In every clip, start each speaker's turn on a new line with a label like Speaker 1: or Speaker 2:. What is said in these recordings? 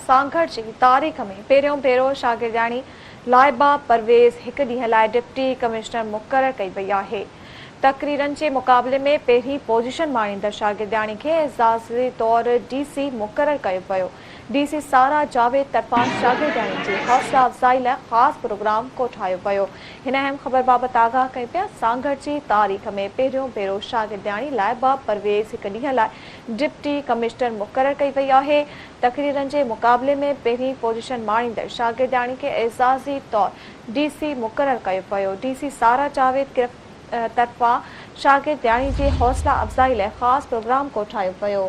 Speaker 1: सांगड़ जी तारीख़ में पहिरियों भेरो शागिर्दियाणी लाइबा परवेज़ हिकु ॾींहं लाइ डिप्टी कमिश्नर मुक़ररु कई वई आहे। तक़रीरनि जे मुक़ाबले में पहिरीं पोज़ीशन माणींदड़ शागिर्दियाणी खे एज़ाज़ी तौरु डीसी मुक़ररु कयो वियो। डीसी सारा जावेद तरफ़ां शागिर्दियाणी जी हौसला अफ़ज़ाई लाइ ख़ासि प्रोग्राम कोठायो वियो। हिन अहम ख़बर बाबति आगाह कई पिया। सांगड़ जी तारीख़ में पहिरियों भेरो शागिर्दियाणी लाइबा परवेज़ हिकु ॾींहं लाइ डिप्टी कमिश्नर मुक़ररु कई वई आहे। तक़रीरनि जे मुक़ाबले में पहिरीं पोज़ीशन माणींदड़ शागिर्दियाणी खे एज़ाज़ी तौरु डीसी मुक़ररु कयो वियो। डीसी सारा जावेद तरफ़ां शागिर्दियाणी जी हौसला अफ़ज़ाई लाइ ख़ासि प्रोग्राम कोठायो वियो।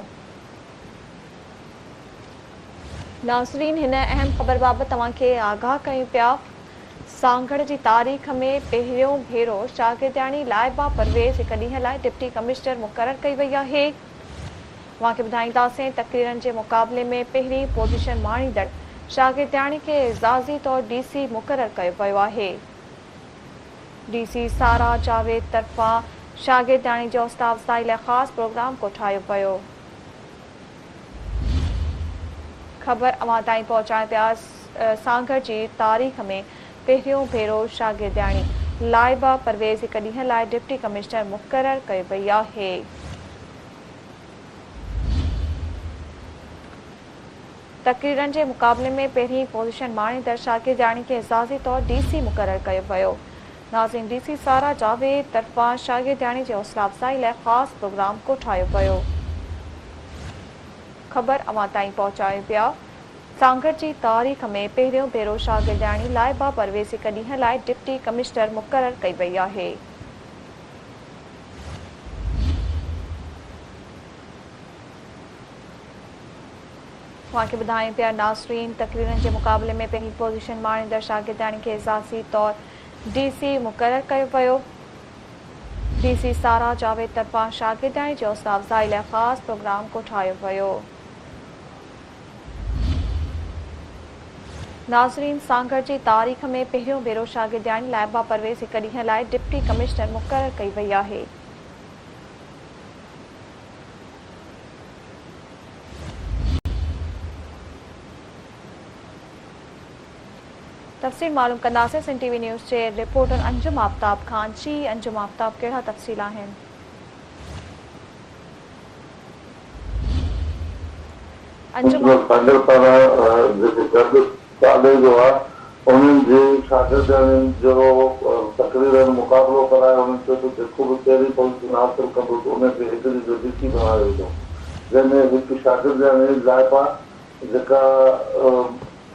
Speaker 1: नाज़रीन, हिन अहम ख़बर बाबति तव्हांखे आगाह कयूं पिया। सांगड़ जी तारीख़ में पहिरियों भेरो शागिर्दियाणी लाइबा परवेज़ हिकु ॾींहं लाइ डिप्टी कमिश्नर मुक़ररु कई वई आहे। तव्हांखे ॿुधाईंदासीं तक़रीरनि जे मुक़ाबले में पहिरीं पोज़ीशन माणींदड़ शागिर्दियाणी खे एज़ाज़ी तौरु डीसी मुक़ररु कयो वियो आहे। डीसी सारा जावेद तरफ़ां शागिर्दियाणी जी हौसला अफ़ज़ाई लाइ ख़ासि प्रोग्राम कोठायो वियो। ख़बर अवां ताईं पहुचाए पिया। सांगड़ जी तारीख़ में पहिरियों भेरो शागिर्दियाणी लाइबा परवेज़ हिकु ॾींहं लाइ डिप्टी कमिश्नर मुक़ररु कई वई आहे। तक़रीरनि जे मुक़ाबले में पहिरीं पोज़ीशन माणींदड़ शागिर्दियाणी खे एज़ाज़ी तौरु डीसी मुक़ररु कयो वियो। नाज़रीन, डीसी सारा जावेद तरफ़ां शागिर्दियाणी जी हौसला अफ़ज़ाई लाइ ख़ासि प्रोग्राम कोठायो वियो। ख़बर अवां ताईं पहुचायूं पिया। सांगड़ जी तारीख़ में पहिरियों भेरो शागिर्दियाणी लाइबा परवेज़ हिकु ॾींहं लाइ डिप्टी कमिश्नर मुक़ररु कई वई आहे। तव्हांखे ॿुधायूं पिया नाज़रीन, तक़रीरनि जे मुक़ाबले में पहिरीं पोज़ीशन माणींदड़ शागिर्दियाणी खे एज़ाज़ी तौरु डीसी मुक़ररु कयो वियो। डीसी सारा जावेद तरफ़ां शागिर्दियाणी जी हौसला अफ़ज़ाई लाइ ख़ासि प्रोग्राम कोठायो वियो। नाज़रीन, सांगड़ जी तारीख़ में पहिरियों भेरो शागिर्दियाणी लाइबा परवेज़ हिकु ॾींहं लाइ डिप्टी कमिश्नर मुक़ररु कई वई आहे। तफ़सील मालूम कंदासीं सिंध टीवी न्यूज़ जे रिपोर्टर अंजुम आफ्ताब खान। जी अंजुम आफ्ताब, कहिड़ा तफ़सील आहिनि?
Speaker 2: तक़रीरनि मुक़ाबिलो करायो, उन्हनि चयो त जेको बि पहिरीं पोज़ीशन हासिल कंदो त उनखे हिकु ॾींहं जो डीसी बणायो वेंदो, जंहिंमें हिकु शागिर्दियाणी लाइबा जेका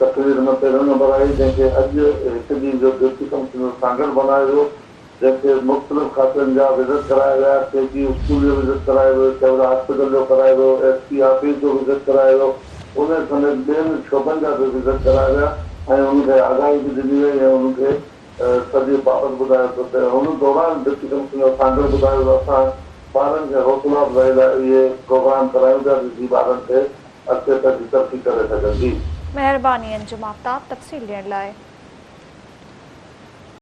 Speaker 2: तक़रीर में पहिरियों नंबर आई, जंहिंखे अॼु हिकु ॾींहं जो डिप्टी कमिश्नर सांगड़ बणायो वियो, जंहिंखे मुख़्तलिफ़ खातनि जा विज़िट कराया विया, कंहिंजी स्कूल जो विज़िट करायो वियो, कंहिं हॉस्पिटल जो करायो वियो, SP ऑफिस जो विज़िट करायो वियो, उन समेत ॿियनि शोबनि जा बि विज़िट कराया विया ऐं उनखे आगाही बि ॾिनी वई ऐं उनखे सॼी बाबति ॿुधायो पियो त हुन दौरान डिप्टी कमिश्नर सांगड़ ॿुधायो त असां ॿारनि खे हौसला अफ़ज़ाई लाइ इहे प्रोग्राम करायूं था जिसकी ॿारनि खे अॻिते तरक़ी करे सघनि।
Speaker 1: महिरबानी अंजुम आफ्ताब तफ़सील ॾियण लाइ।